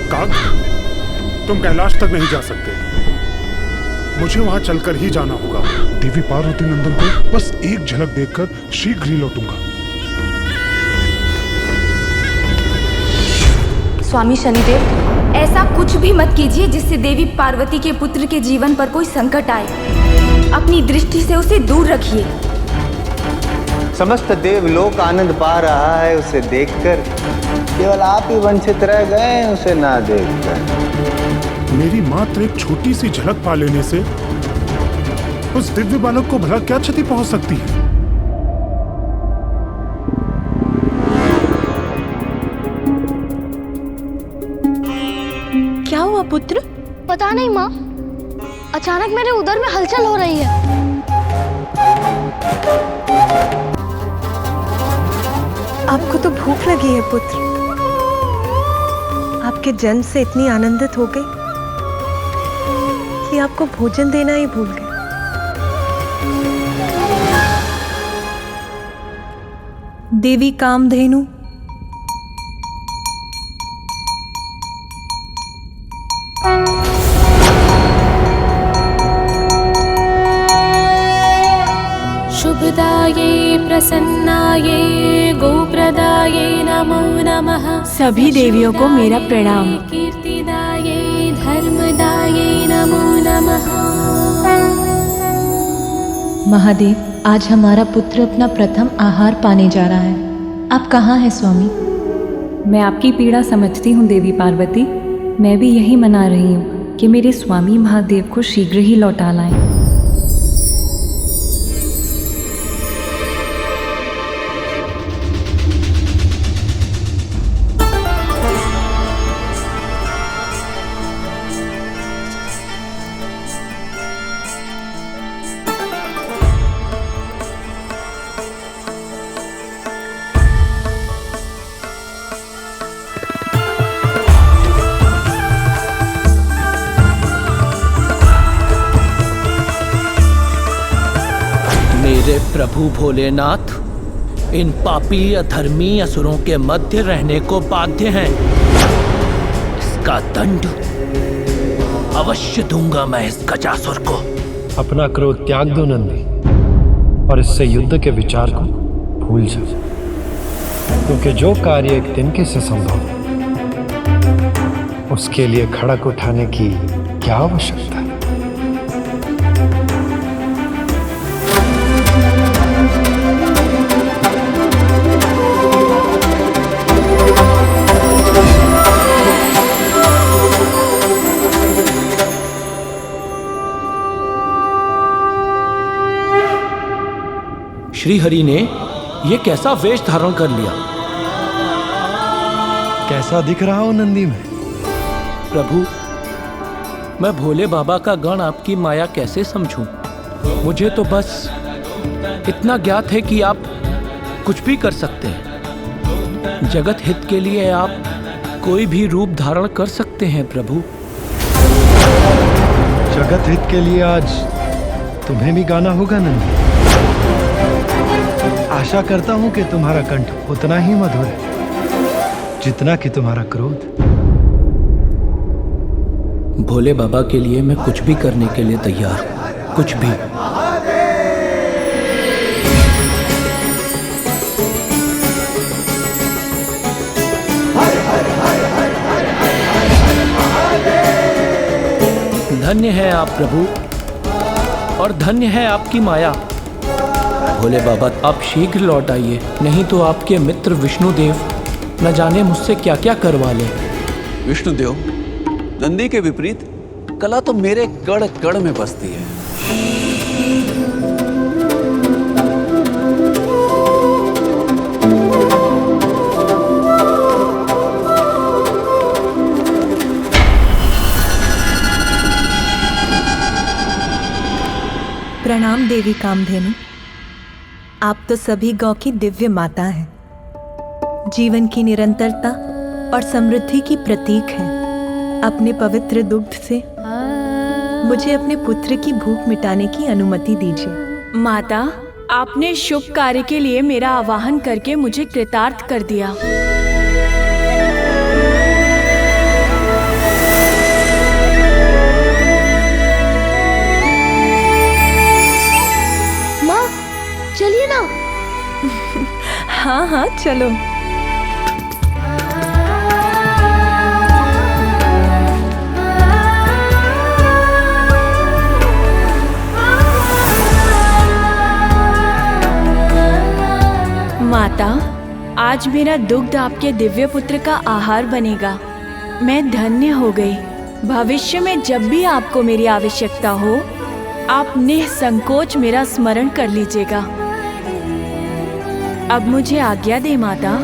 काग, तुम कैलाश तक नहीं जा सकते। मुझे वहां चलकर ही जाना होगा। देवी पार्वती नंदन को बस एक झलक देखकर शीघ्र ही लौटूंगा। स्वामी शनिदेव, ऐसा कुछ भी मत कीजिए जिससे देवी पार्वती के पुत्र के जीवन पर कोई संकट आए। अपनी दृष्टि से उसे दूर रखिए। समस्त देवलोक आनंद पा रहा है उसे देखकर, केवल आप ही वंचित रह गए उसे ना देखकर। मेरी मात्र एक छोटी सी झलक पा लेने से उस दिव्य बालक को भला क्या क्षति पहुंच सकती है? क्या हुआ पुत्र? पता नहीं माँ, अचानक मेरे उदर में हलचल हो रही है। आपको तो भूख लगी है पुत्र। आपके जन्म से इतनी आनंदित हो गई कि आपको भोजन देना ही भूल गए। देवी कामधेनु, शुभदाये प्रसन्नाये गोप्रदाये नमो नमः। सभी देवियों को मेरा प्रणाम। कीर्तिदाये धर्मदाये नमो नमः। महादेव, आज हमारा पुत्र अपना प्रथम आहार पाने जा रहा है। आप कहाँ हैं स्वामी? मैं आपकी पीड़ा समझती हूँ देवी पार्वती। मैं भी यही मना रही हूँ कि मेरे स्वामी महादेव को शीघ्र ही लौटा लाएं। मेरे प्रभु भोलेनाथ, इन पापी अधर्मी असुरों के मध्य रहने को बाध्य हैं। इसका दंड अवश्य दूंगा मैं इस गजासुर को। अपना क्रोध त्याग दो नंदी और इससे युद्ध के विचार को भूल जाओ, क्योंकि जो कार्य एक तिनके से संभव उसके लिए खड़क उठाने की क्या आवश्यकता है। श्री हरि ने ये कैसा वेश धारण कर लिया? कैसा दिख रहा हो नंदी में? प्रभु, मैं भोले बाबा का गण आपकी माया कैसे समझूं? मुझे तो बस इतना ज्ञात है कि आप कुछ भी कर सकते हैं। जगत हित के लिए आप कोई भी रूप धारण कर सकते हैं प्रभु। जगत हित के लिए आज तुम्हें भी गाना होगा नंदी। आशा करता हूं कि तुम्हारा कंठ उतना ही मधुर है जितना कि तुम्हारा क्रोध। भोले बाबा के लिए मैं कुछ भी करने के लिए तैयार हूं, कुछ भी। धन्य है आप प्रभु और धन्य है आपकी माया। भोले बाबा, आप शीघ्र लौट आइए, नहीं तो आपके मित्र विष्णुदेव न जाने मुझसे क्या क्या करवा ले। विष्णुदेव, नंदी के विपरीत कला तो मेरे कड़ कड़ में बसती है। प्रणाम देवी कामधेनु। आप तो सभी गौ की दिव्य माता हैं। जीवन की निरंतरता और समृद्धि की प्रतीक हैं। अपने पवित्र दुग्ध से मुझे अपने पुत्र की भूख मिटाने की अनुमति दीजिए। माता, आपने शुभ कार्य के लिए मेरा आवाहन करके मुझे कृतार्थ कर दिया। चलो। माता, आज मेरा दुग्ध आपके दिव्य पुत्र का आहार बनेगा। मैं धन्य हो गई। भविष्य में जब भी आपको मेरी आवश्यकता हो, आप निसंकोच मेरा स्मरण कर लीजिएगा। अब मुझे आज्ञा दे माता।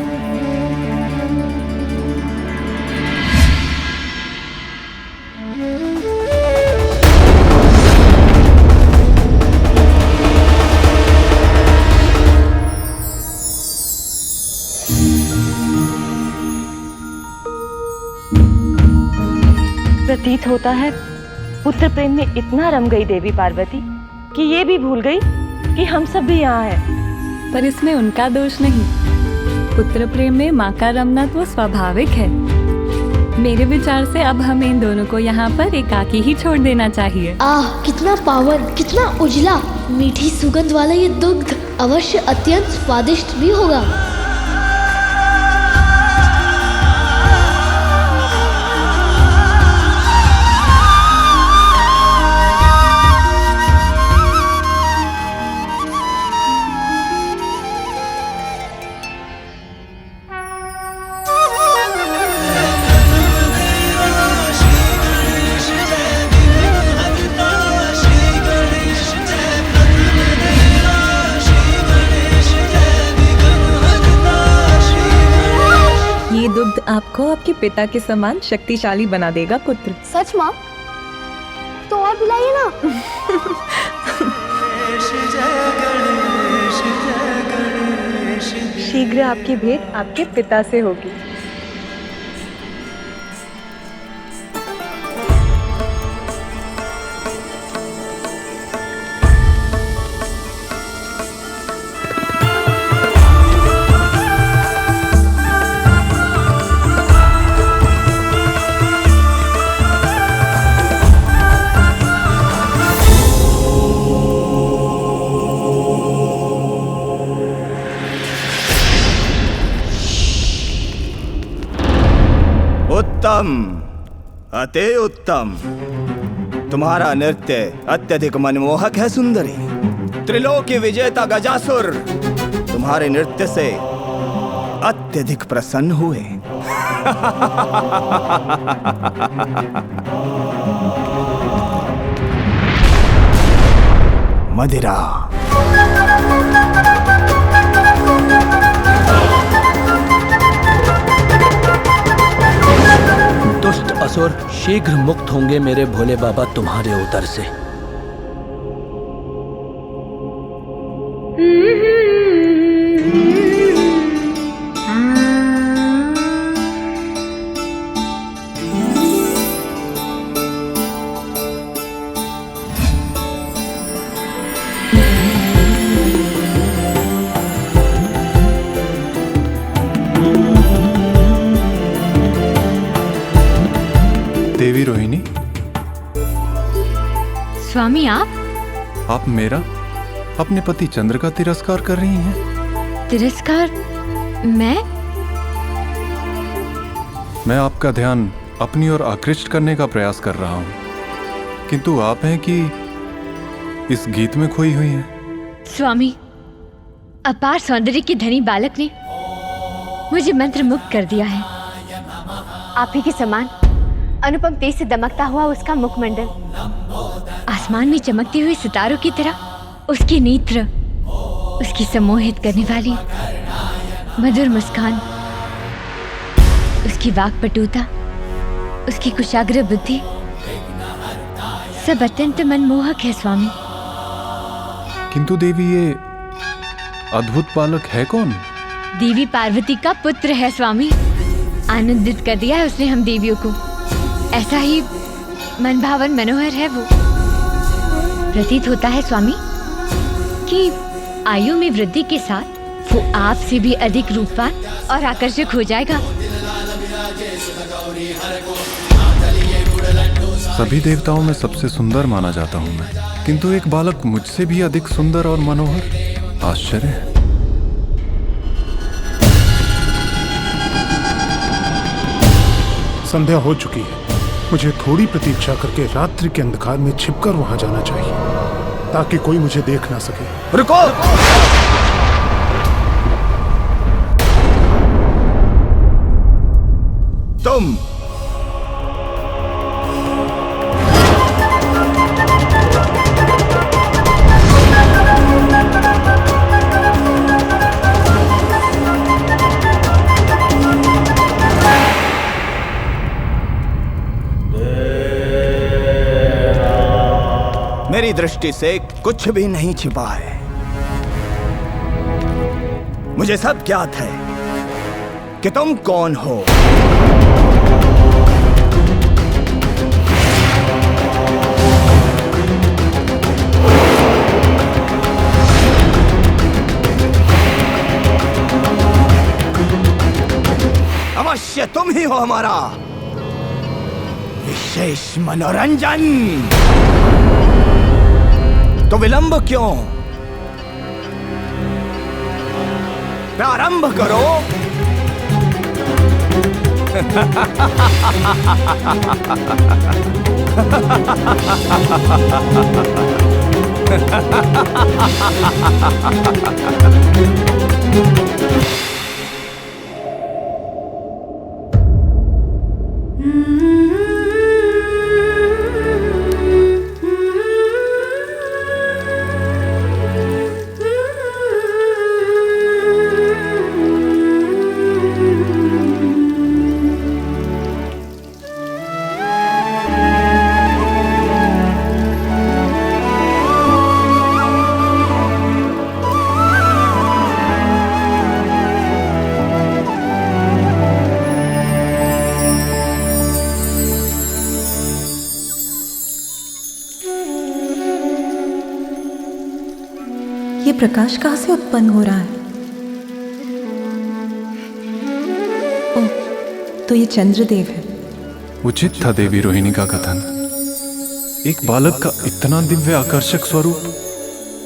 प्रतीत होता है पुत्र प्रेम में इतना रम गई देवी पार्वती कि ये भी भूल गई कि हम सब भी यहाँ हैं। पर इसमें उनका दोष नहीं। पुत्र प्रेम में माँ का रमना तो स्वाभाविक है। मेरे विचार से अब हमें इन दोनों को यहाँ पर एकाकी ही छोड़ देना चाहिए। आह, कितना पावन, कितना उजला, मीठी सुगंध वाला ये दुग्ध अवश्य अत्यंत स्वादिष्ट भी होगा। दुग्ध आपको आपके पिता के समान शक्तिशाली बना देगा पुत्र। सच माँ? तो और पिलाइए ना। शीघ्र आपकी भेंट आपके पिता से होगी। उत्तम, अति उत्तम। तुम्हारा नृत्य अत्यधिक मनमोहक है सुंदरी। त्रिलोकी विजेता गजासुर तुम्हारे नृत्य से अत्यधिक प्रसन्न हुए। मदिरा। दुष्ट असुर शीघ्र मुक्त होंगे मेरे भोले बाबा तुम्हारे उदर से। देवी रोहिणी। स्वामी आप मेरा अपने पति चंद्र का तिरस्कार कर रही हैं। तिरस्कार? मैं आपका ध्यान अपनी ओर आकृष्ट करने का प्रयास कर रहा हूं, किंतु आप हैं कि इस गीत में खोई हुई हैं। स्वामी, अपार सौंदर्य के धनी बालक ने मुझे मंत्र मुक्त कर दिया है। आप ही के समान अनुपम तेज से दमकता हुआ उसका मुखमंडल, आसमान में चमकती हुई सितारों की तरह उसके नेत्र, उसकी सम्मोहित करने वाली मधुर मुस्कान, उसकी वाक्पटुता, उसकी कुशाग्र बुद्धि, सब अत्यंत मनमोहक है स्वामी। किंतु देवी, ये अद्भुत बालक है कौन? देवी पार्वती का पुत्र है स्वामी। आनंदित कर दिया है उसने हम देवियों को। ऐसा ही मनभावन मनोहर है वो। प्रतीत होता है स्वामी कि आयु में वृद्धि के साथ वो आपसे भी अधिक रूपवान और आकर्षक हो जाएगा। सभी देवताओं में सबसे सुंदर माना जाता हूँ मैं, किंतु एक बालक मुझसे भी अधिक सुंदर और मनोहर। आश्चर्य है। संध्या हो चुकी है। मुझे थोड़ी प्रतीक्षा करके रात्रि के अंधकार में छिपकर वहां जाना चाहिए, ताकि कोई मुझे देख ना सके। रुको! तुम मेरी दृष्टि से कुछ भी नहीं छिपा है। मुझे सब ज्ञात है कि तुम कौन हो। अवश्य तुम ही हो हमारा विशेष मनोरंजन। तो विलंब क्यों? प्रारंभ करो। ये प्रकाश कहाँ से उत्पन्न हो रहा है? ओह, तो ये चंद्रदेव है। उचित था देवी रोहिणी का कथन। एक बालक का इतना दिव्य आकर्षक स्वरूप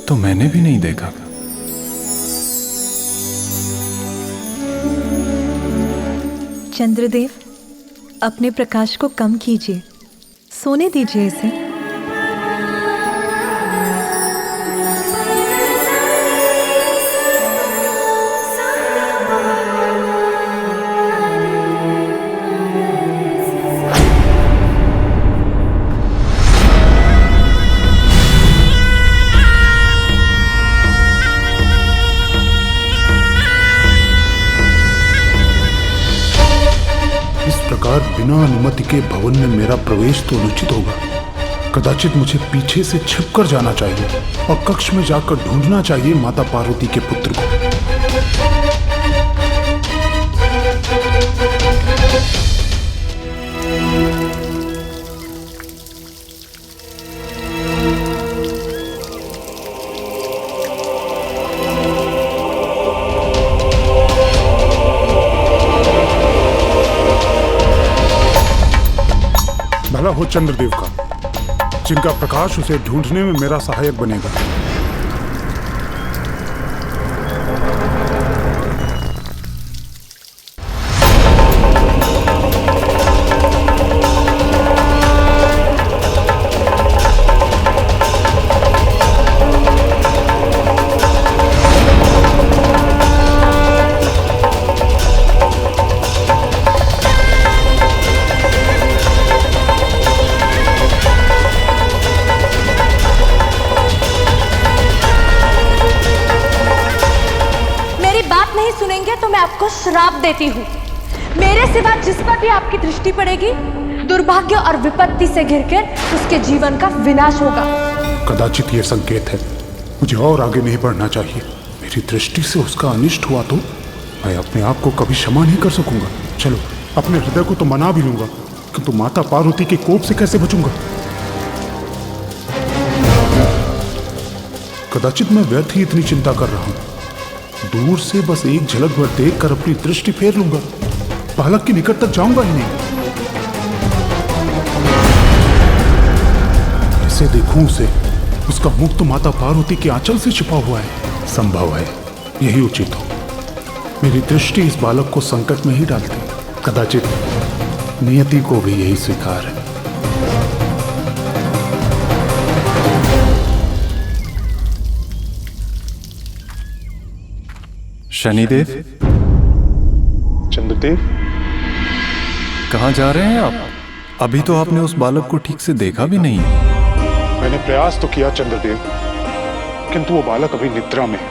तो मैंने भी नहीं देखा। चंद्रदेव, अपने प्रकाश को कम कीजिए, सोने दीजिए इसे। बिना अनुमति के भवन में मेरा प्रवेश तो अनुचित होगा। कदाचित मुझे पीछे से छिपकर जाना चाहिए और कक्ष में जाकर ढूंढना चाहिए माता पार्वती के पुत्र को। भला हो चंद्रदेव का, जिनका प्रकाश उसे ढूंढने में मेरा सहायक बनेगा। आपको श्राप देती हूँ। मेरे सिवा जिस पर भी आपकी दृष्टि पड़ेगी, दुर्भाग्य और विपत्ति से घिरकर उसके जीवन का विनाश होगा। कदाचित ये संकेत है, मुझे और आगे नहीं बढ़ना चाहिए। मेरी दृष्टि से उसका अनिष्ट हुआ तो मैं अपने आप को कभी क्षमा नहीं कर सकूंगा। चलो, अपने हृदय को तो मना भी लूंगा, किंतु माता पार्वती के कोप से कैसे बचूंगा? कदाचित मैं व्यर्थ ही इतनी चिंता कर रहा हूं। दूर से बस एक झलक भर देखकर अपनी दृष्टि फेर लूंगा, बालक के निकट तक जाऊंगा ही नहीं। कैसे देखूं उसे? उसका मुख तो माता पार्वती के आंचल से छिपा हुआ है। संभव है यही उचित हो। मेरी दृष्टि इस बालक को संकट में ही डालती। कदाचित नियति को भी यही स्वीकार है। शनिदेव, चंद्रदेव, कहाँ जा रहे हैं आप? अभी तो आपने उस बालक को ठीक से देखा भी नहीं। मैंने प्रयास तो किया चंद्रदेव, किंतु वो बालक अभी निद्रा में है।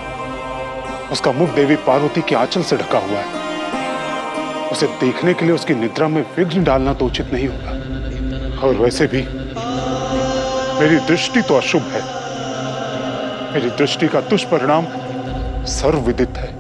उसका मुख देवी पार्वती के आंचल से ढका हुआ है। उसे देखने के लिए उसकी निद्रा में विघ्न डालना तो उचित नहीं होगा। और वैसे भी मेरी दृष्टि तो अशुभ है। मेरी दृष्टि का दुष्परिणाम सर्वविदित है।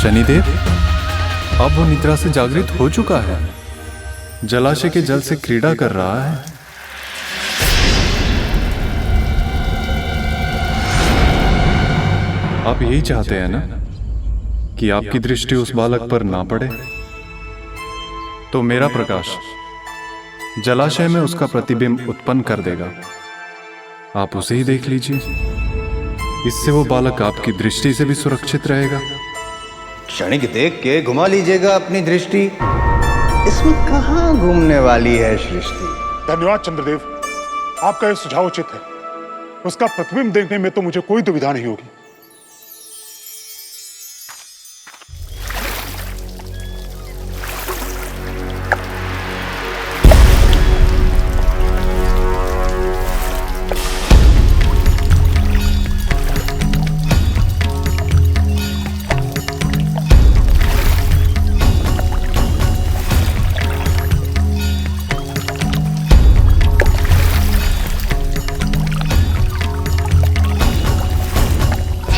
शनिदेव, अब वो निद्रा से जागृत हो चुका है। जलाशय के जल से क्रीड़ा कर रहा है। आप यही चाहते हैं ना कि आपकी दृष्टि उस बालक पर ना पड़े? तो मेरा प्रकाश जलाशय में उसका प्रतिबिंब उत्पन्न कर देगा। आप उसे ही देख लीजिए। इससे वो बालक आपकी दृष्टि से भी सुरक्षित रहेगा। क्षणिक देख के घुमा लीजिएगा अपनी दृष्टि। इसमें कहाँ घूमने वाली है सृष्टि। धन्यवाद चंद्रदेव, आपका यह सुझाव उचित है। उसका प्रतिबिंब देखने में तो मुझे कोई दुविधा नहीं होगी।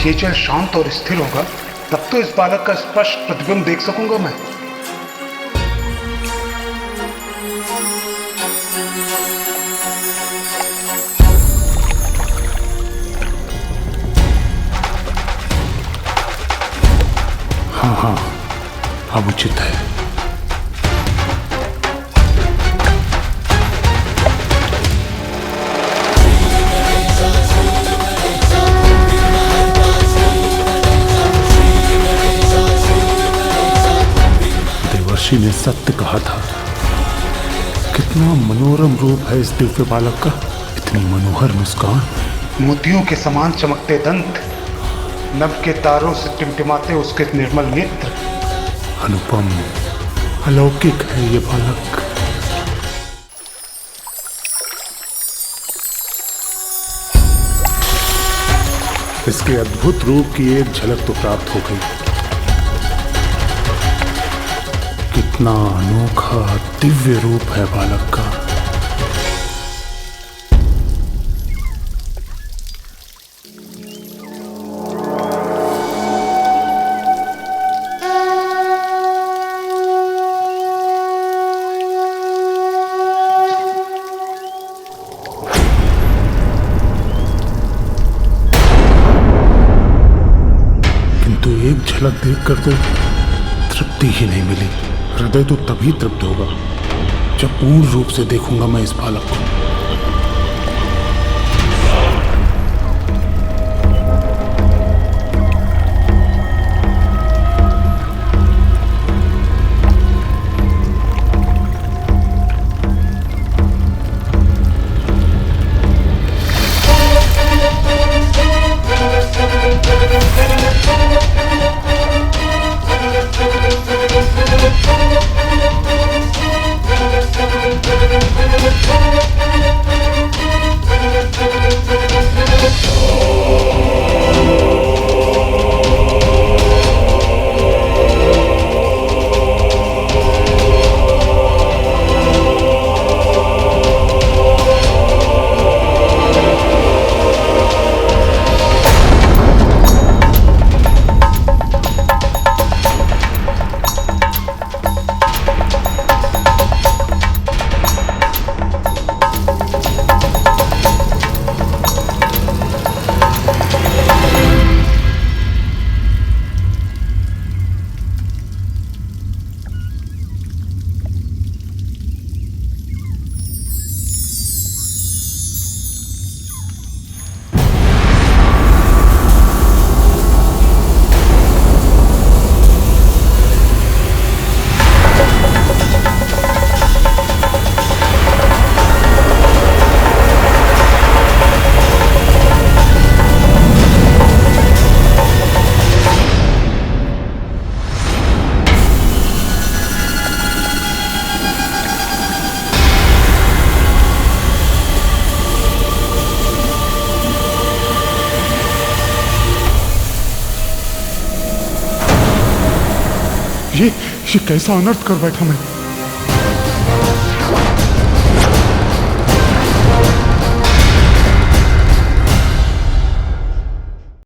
ये जल शांत और स्थिर होगा, तब तो इस बालक का स्पष्ट प्रतिबिंब देख सकूंगा मैं। हाँ हाँ, अब उचित है। देवर्षि ने सत्य कहा था। कितना मनोरम रूप है इस दिव्य बालक का। इतनी मनोहर मुस्कान, मोतियों के समान चमकते दंत, नभ के तारों से टिमटिमाते उसके निर्मल नेत्र। अनुपम, अलौकिक है ये बालक। इसके अद्भुत रूप की एक झलक तो प्राप्त हो गई। कितना अनोखा दिव्य रूप है बालक का। किंतु एक झलक देखकर तो तृप्ति ही नहीं मिली। हृदय तो तभी तृप्त होगा जब पूर्ण रूप से देखूंगा मैं इस बालक को। ये कैसा अनर्थ कर बैठा मैं।